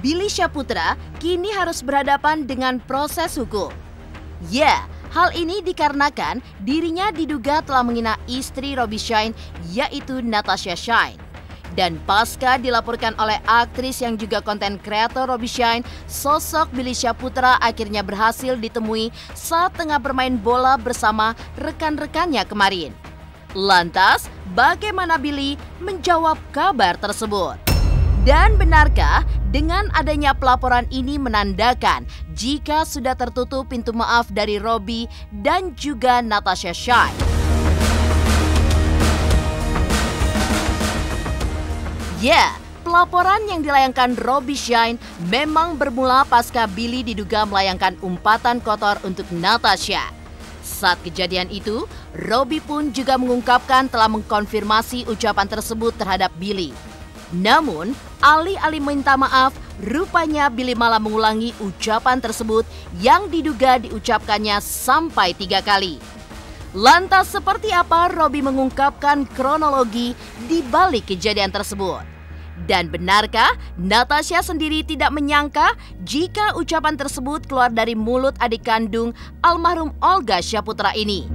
Billy Syahputra kini harus berhadapan dengan proses hukum. Ya, hal ini dikarenakan dirinya diduga telah menghina istri Roby Shine, yaitu Natasha Shine. Dan pasca dilaporkan oleh aktris yang juga konten kreator Roby Shine, sosok Billy Syahputra akhirnya berhasil ditemui saat tengah bermain bola bersama rekan-rekannya kemarin. Lantas, bagaimana Billy menjawab kabar tersebut? Dan benarkah dengan adanya pelaporan ini menandakan jika sudah tertutup pintu maaf dari Roby dan juga Natasha Shine? Ya, pelaporan yang dilayangkan Roby Shine memang bermula pasca Billy diduga melayangkan umpatan kotor untuk Natasha. Saat kejadian itu, Roby pun juga mengungkapkan telah mengkonfirmasi ucapan tersebut terhadap Billy. Namun, alih-alih minta maaf, rupanya Billy malah mengulangi ucapan tersebut yang diduga diucapkannya sampai 3 kali. Lantas seperti apa Roby mengungkapkan kronologi di balik kejadian tersebut? Dan benarkah Natasha sendiri tidak menyangka jika ucapan tersebut keluar dari mulut adik kandung almarhum Olga Syahputra ini?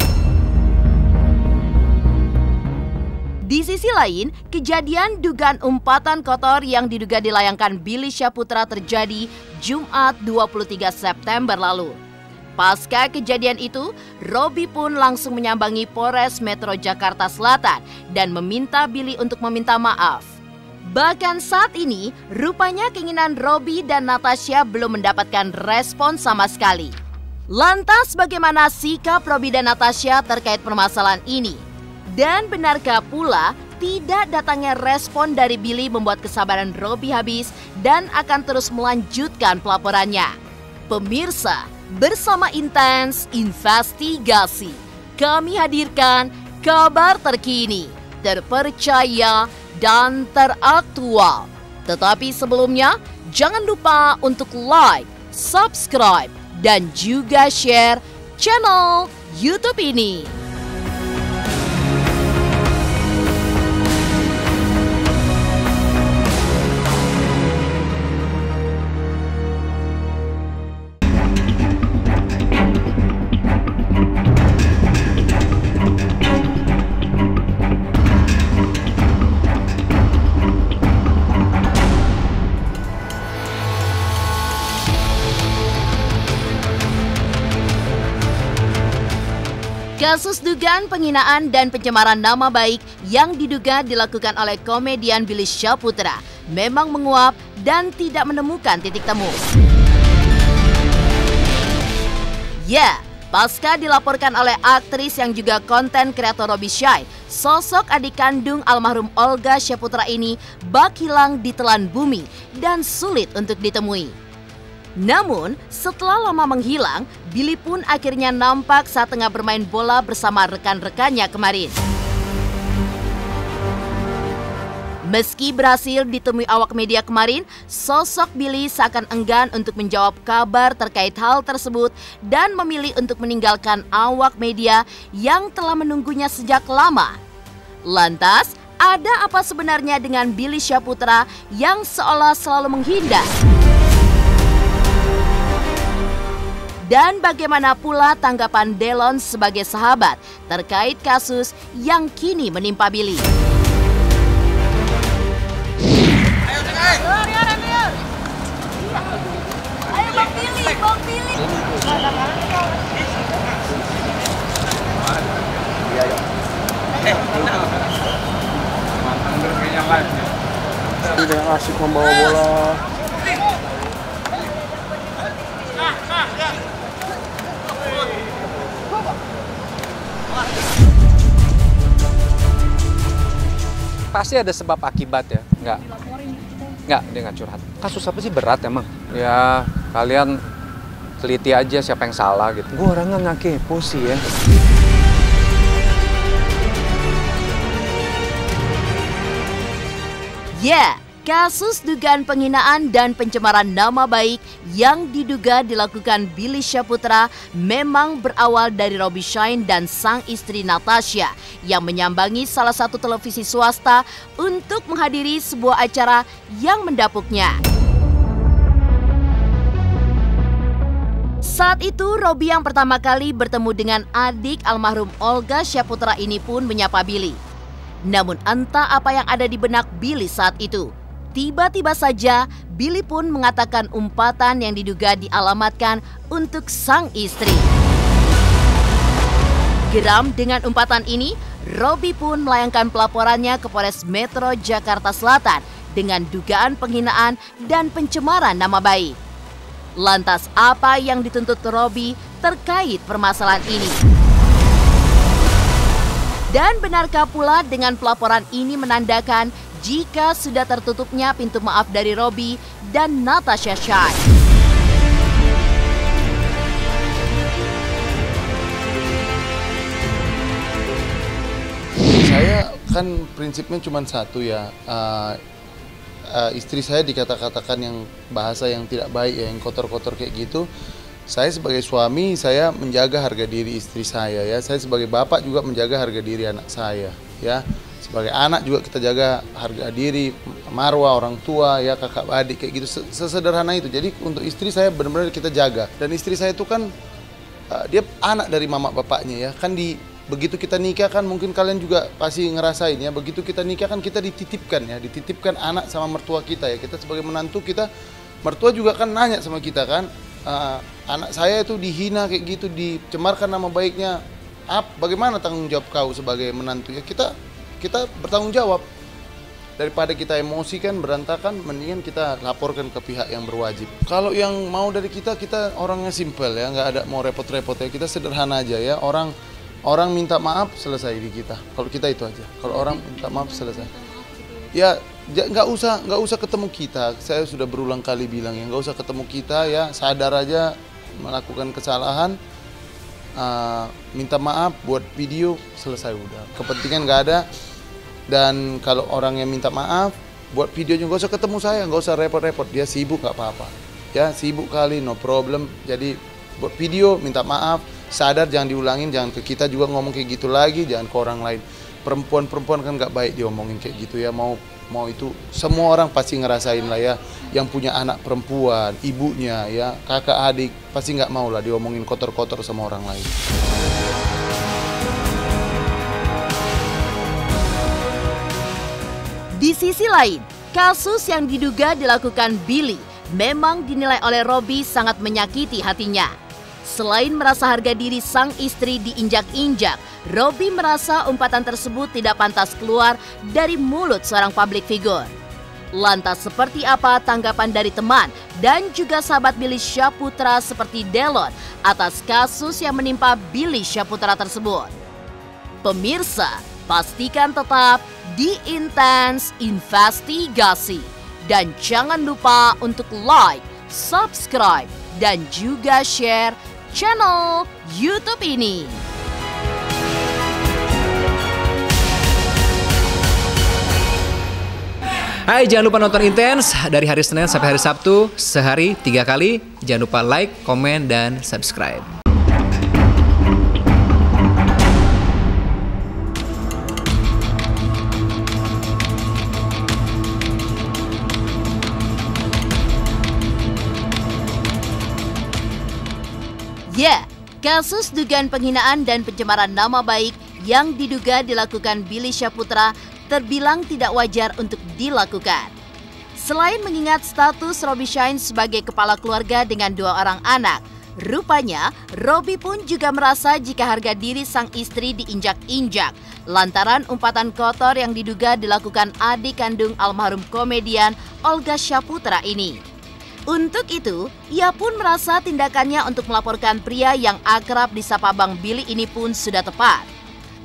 Di sisi lain, kejadian dugaan umpatan kotor yang diduga dilayangkan Billy Syahputra terjadi Jumat 23 September lalu. Pasca kejadian itu, Roby pun langsung menyambangi Polres Metro Jakarta Selatan dan meminta Billy untuk meminta maaf. Bahkan saat ini, rupanya keinginan Roby dan Natasha belum mendapatkan respon sama sekali. Lantas bagaimana sikap Roby dan Natasha terkait permasalahan ini? Dan benarkah pula tidak datangnya respon dari Billy membuat kesabaran Roby habis dan akan terus melanjutkan pelaporannya? Pemirsa, bersama Intens Investigasi, kami hadirkan kabar terkini, terpercaya, dan teraktual. Tetapi sebelumnya, jangan lupa untuk like, subscribe, dan juga share channel YouTube ini. Kasus dugaan penghinaan dan pencemaran nama baik yang diduga dilakukan oleh komedian Billy Syahputra memang menguap dan tidak menemukan titik temu. Ya, pasca dilaporkan oleh aktris yang juga konten kreator Roby Shine, sosok adik kandung almarhum Olga Syahputra ini bak hilang di telan bumi dan sulit untuk ditemui. Namun, setelah lama menghilang, Billy pun akhirnya nampak saat tengah bermain bola bersama rekan-rekannya kemarin. Meski berhasil ditemui awak media kemarin, sosok Billy seakan enggan untuk menjawab kabar terkait hal tersebut dan memilih untuk meninggalkan awak media yang telah menunggunya sejak lama. Lantas, ada apa sebenarnya dengan Billy Syahputra yang seolah selalu menghindar? Dan bagaimana pula tanggapan Delon sebagai sahabat terkait kasus yang kini menimpa Billy? Ayo Bang Billy, Bang Billy. Udah asik membawa bola. Pasti ada sebab akibat ya, nggak, dia nggak curhat. Kasus apa sih berat emang? Ya kalian teliti aja siapa yang salah gitu. Gue orangnya nggak kepo sih ya. Ya, kasus dugaan penghinaan dan pencemaran nama baik yang diduga dilakukan Billy Syahputra memang berawal dari Roby Shine dan sang istri Natasha yang menyambangi salah satu televisi swasta untuk menghadiri sebuah acara yang mendapuknya. Saat itu, Robby yang pertama kali bertemu dengan adik almarhum Olga Syaputra ini pun menyapa Billy. Namun entah apa yang ada di benak Billy saat itu. Tiba-tiba saja, Billy pun mengatakan umpatan yang diduga dialamatkan untuk sang istri. Geram dengan umpatan ini, Robby pun melayangkan pelaporannya ke Polres Metro Jakarta Selatan dengan dugaan penghinaan dan pencemaran nama baik. Lantas apa yang dituntut Robby terkait permasalahan ini? Dan benarkah pula dengan pelaporan ini menandakan jika sudah tertutupnya pintu maaf dari Robby dan Natasha Shine? Saya kan prinsipnya cuma satu ya, istri saya dikata-katakan yang bahasa yang tidak baik ya, yang kotor-kotor kayak gitu. Saya sebagai suami, saya menjaga harga diri istri saya ya. Saya sebagai bapak juga menjaga harga diri anak saya ya. Sebagai anak juga kita jaga harga diri, marwah orang tua ya, kakak adik kayak gitu. Sesederhana itu. Jadi untuk istri saya benar-benar kita jaga. Dan istri saya itu kan dia anak dari mama bapaknya ya. Kan begitu kita nikah kan, mungkin kalian juga pasti ngerasain ya, begitu kita nikah kan kita dititipkan ya, dititipkan anak sama mertua kita ya. Kita sebagai menantu kita, mertua juga kan nanya sama kita kan, anak saya itu dihina kayak gitu, dicemarkan nama baiknya, bagaimana tanggung jawab kau sebagai menantu ya? Kita bertanggung jawab. Daripada kita emosi kan berantakan, mendingan kita laporkan ke pihak yang berwajib. Kalau yang mau dari kita orangnya simpel ya, nggak ada mau repot-repot ya, kita sederhana aja ya. Orang minta maaf, selesai di kita. Kalau kita itu aja. Kalau orang minta maaf, selesai. Ya, nggak usah ketemu kita. Saya sudah berulang kali bilang ya, nggak usah ketemu kita ya. Sadar aja melakukan kesalahan, minta maaf, buat video, selesai udah. Kepentingan nggak ada. Dan kalau orang yang minta maaf, buat videonya nggak usah ketemu saya, nggak usah repot-repot. Dia sibuk nggak apa-apa. Ya, sibuk kali, no problem. Jadi buat video, minta maaf. Sadar, jangan diulangin, jangan ke kita juga ngomong kayak gitu lagi, jangan ke orang lain. Perempuan kan nggak baik diomongin kayak gitu ya, mau itu semua orang pasti ngerasain lah ya, yang punya anak perempuan, ibunya ya, kakak adik, pasti nggak mau lah diomongin kotor-kotor sama orang lain. Di sisi lain, kasus yang diduga dilakukan Billy memang dinilai oleh Robby sangat menyakiti hatinya. Selain merasa harga diri sang istri diinjak-injak, Robby merasa umpatan tersebut tidak pantas keluar dari mulut seorang publik figur. Lantas seperti apa tanggapan dari teman dan juga sahabat Billy Syaputra seperti Delon atas kasus yang menimpa Billy Syaputra tersebut? Pemirsa, pastikan tetap di Intens Investigasi. Dan jangan lupa untuk like, subscribe, dan juga share channel YouTube ini. Hai, jangan lupa nonton Intens dari hari Senin sampai hari Sabtu, sehari 3 kali. Jangan lupa like, komen, dan subscribe. Ya, kasus dugaan penghinaan dan pencemaran nama baik yang diduga dilakukan Billy Syaputra terbilang tidak wajar untuk dilakukan. Selain mengingat status Robby Shine sebagai kepala keluarga dengan 2 orang anak, rupanya Robby pun juga merasa jika harga diri sang istri diinjak-injak lantaran umpatan kotor yang diduga dilakukan adik kandung almarhum komedian Olga Syaputra ini. Untuk itu, ia pun merasa tindakannya untuk melaporkan pria yang akrab disapa Bang Billy ini pun sudah tepat.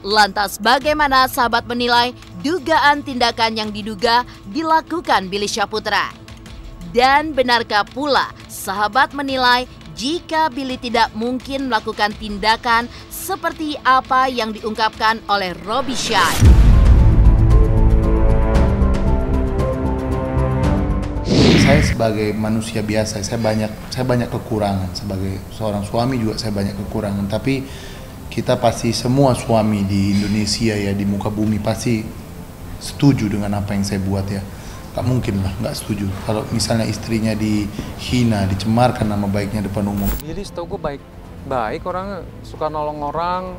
Lantas bagaimana sahabat menilai dugaan tindakan yang diduga dilakukan Billy Syaputra? Dan benarkah pula sahabat menilai jika Billy tidak mungkin melakukan tindakan seperti apa yang diungkapkan oleh Robby Shine? Saya sebagai manusia biasa, saya banyak kekurangan. Sebagai seorang suami juga saya banyak kekurangan. Tapi kita pasti semua suami di Indonesia ya, di muka bumi pasti setuju dengan apa yang saya buat ya. nggak mungkin lah, nggak setuju. Kalau misalnya istrinya dihina, dicemarkan nama baiknya depan umum. Jadi setahu gue baik orangnya, suka nolong orang,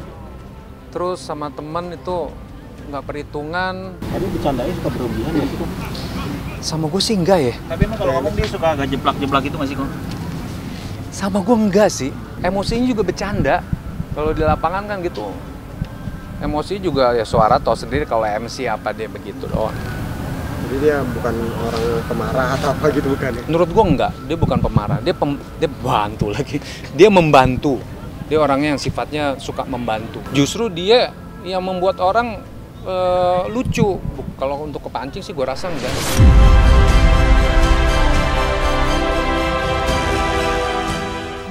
terus sama temen itu nggak perhitungan. Tapi bercandanya suka berlebihan ya sih kok? Sama gue sih enggak ya. Tapi emang kalau ngomong dia suka agak jeplak-jeplak itu masih kok? Sama gue enggak sih, emosinya juga bercanda. Kalau di lapangan kan gitu, emosi juga ya suara tau sendiri kalau MC apa dia begitu doang. Jadi dia bukan orang pemarah atau apa gitu bukan ya? Menurut gue enggak, dia bukan pemarah, dia bantu lagi. Dia membantu, dia orangnya yang sifatnya suka membantu. Justru dia yang membuat orang lucu. Kalau untuk kepancing sih gue rasa enggak.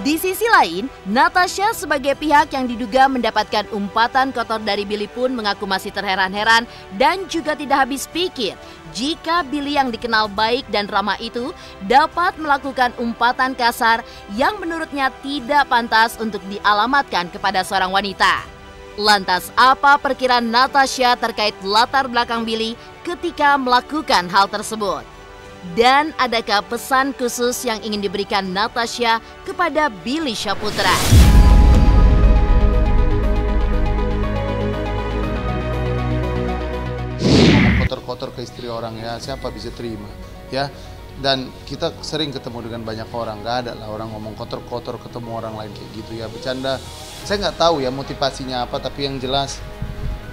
Di sisi lain, Natasha sebagai pihak yang diduga mendapatkan umpatan kotor dari Billy pun mengaku masih terheran-heran dan juga tidak habis pikir jika Billy yang dikenal baik dan ramah itu dapat melakukan umpatan kasar yang menurutnya tidak pantas untuk dialamatkan kepada seorang wanita. Lantas apa perkiraan Natasha terkait latar belakang Billy ketika melakukan hal tersebut? Dan adakah pesan khusus yang ingin diberikan Natasha kepada Billy Syahputra? Kotor-kotor ke istri orang ya, siapa bisa terima ya? Dan kita sering ketemu dengan banyak orang, nggak ada lah orang ngomong kotor-kotor ketemu orang lain kayak gitu ya, bercanda. Saya nggak tahu ya motivasinya apa, tapi yang jelas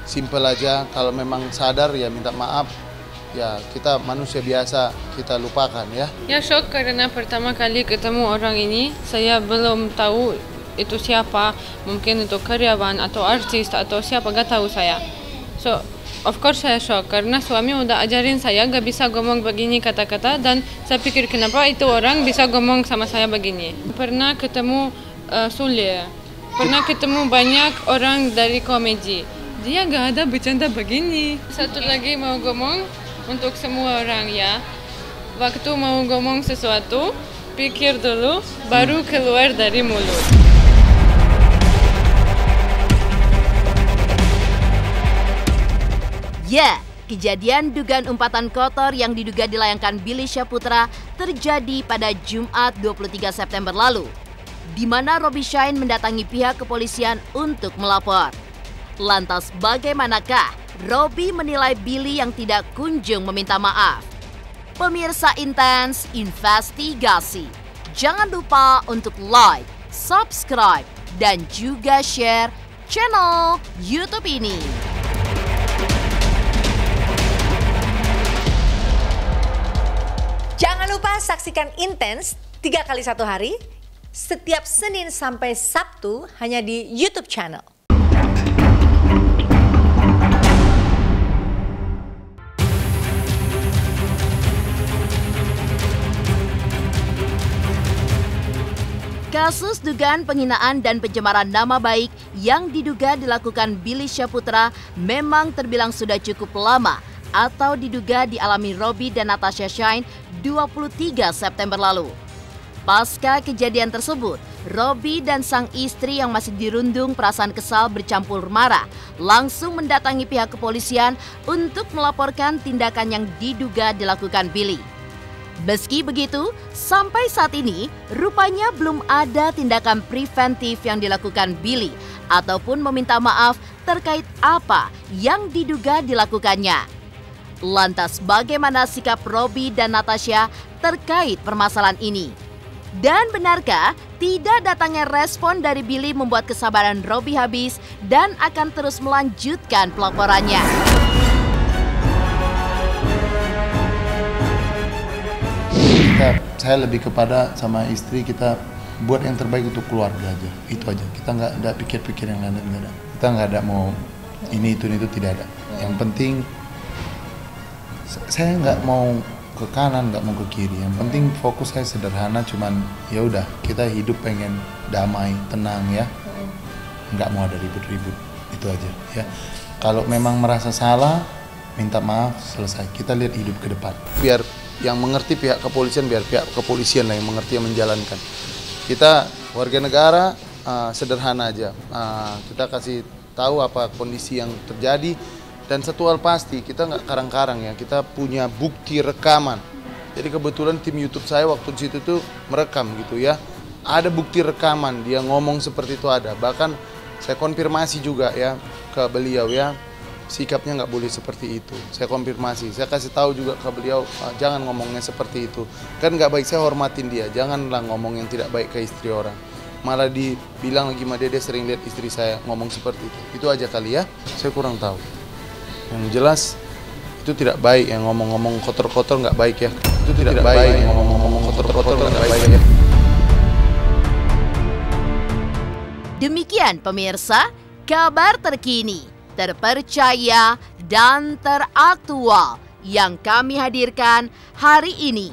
simple aja. Kalau memang sadar ya minta maaf. Ya kita manusia biasa, kita lupakan ya. Ya shock karena pertama kali ketemu orang ini, saya belum tahu itu siapa, mungkin itu karyawan atau artis atau siapa, gak tahu saya. So of course saya shock karena suami udah ajarin saya gak bisa ngomong begini kata-kata, dan saya pikir kenapa itu orang bisa ngomong sama saya begini. Pernah ketemu Sule, pernah ketemu banyak orang dari komedi, dia gak ada bercanda begini. Satu lagi mau ngomong untuk semua orang ya, waktu mau ngomong sesuatu, pikir dulu, baru keluar dari mulut. Ya, kejadian dugaan umpatan kotor yang diduga dilayangkan Billy Syahputra terjadi pada Jumat 23 September lalu, di mana Robby Shine mendatangi pihak kepolisian untuk melapor. Lantas bagaimanakah Robby menilai Billy yang tidak kunjung meminta maaf? Pemirsa Intens Investigasi, jangan lupa untuk like, subscribe, dan juga share channel YouTube ini. Jangan lupa saksikan Intens 3 kali 1 hari, setiap Senin sampai Sabtu hanya di YouTube channel. Kasus dugaan penghinaan dan pencemaran nama baik yang diduga dilakukan Billy Syahputra memang terbilang sudah cukup lama atau diduga dialami Robby dan Natasha Shine 23 September lalu. Pasca kejadian tersebut, Robby dan sang istri yang masih dirundung perasaan kesal bercampur marah langsung mendatangi pihak kepolisian untuk melaporkan tindakan yang diduga dilakukan Billy. Meski begitu, sampai saat ini rupanya belum ada tindakan preventif yang dilakukan Billy ataupun meminta maaf terkait apa yang diduga dilakukannya. Lantas bagaimana sikap Robby dan Natasha terkait permasalahan ini? Dan benarkah tidak datangnya respon dari Billy membuat kesabaran Robby habis dan akan terus melanjutkan pelaporannya? Saya lebih kepada sama istri kita buat yang terbaik untuk keluarga aja, itu aja. Kita nggak ada pikir-pikir yang lain, nggak ada. Kita nggak ada mau ini itu tidak ada. Yang penting saya nggak mau ke kanan, nggak mau ke kiri. Yang penting fokus saya sederhana, cuman ya udah kita hidup pengen damai, tenang ya. Nggak mau ada ribut-ribut, itu aja ya. Kalau memang merasa salah, minta maaf, selesai. Kita lihat hidup ke depan. Biar yang mengerti pihak kepolisian, biar pihak kepolisian lah yang mengerti, yang menjalankan. Kita warga negara sederhana aja. Kita kasih tahu apa kondisi yang terjadi. Dan satu hal pasti, kita nggak karang-karang ya, kita punya bukti rekaman. Jadi kebetulan tim YouTube saya waktu di situ tuh merekam gitu ya. Ada bukti rekaman, dia ngomong seperti itu ada. Bahkan saya konfirmasi juga ya ke beliau ya, sikapnya nggak boleh seperti itu. Saya konfirmasi, saya kasih tahu juga ke beliau, jangan ngomongnya seperti itu. Kan nggak baik, saya hormatin dia, janganlah ngomong yang tidak baik ke istri orang. Malah dibilang lagi sama dia sering lihat istri saya ngomong seperti itu. Itu aja kali ya, saya kurang tahu. Yang jelas itu tidak baik, yang ngomong-ngomong kotor-kotor nggak baik ya. Itu tidak baik, yang ngomong-ngomong kotor-kotor nggak baik ya. Demikian pemirsa, kabar terkini, terpercaya, dan teraktual yang kami hadirkan hari ini.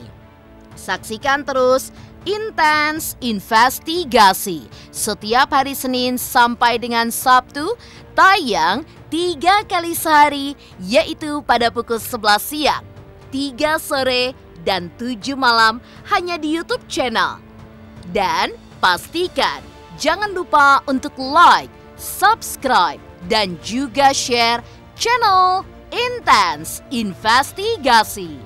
Saksikan terus Intens Investigasi setiap hari Senin sampai dengan Sabtu, tayang 3 kali sehari, yaitu pada pukul 11 siang, 3 sore, dan 7 malam hanya di YouTube channel. Dan pastikan jangan lupa untuk like, subscribe, dan juga share channel Intens Investigasi.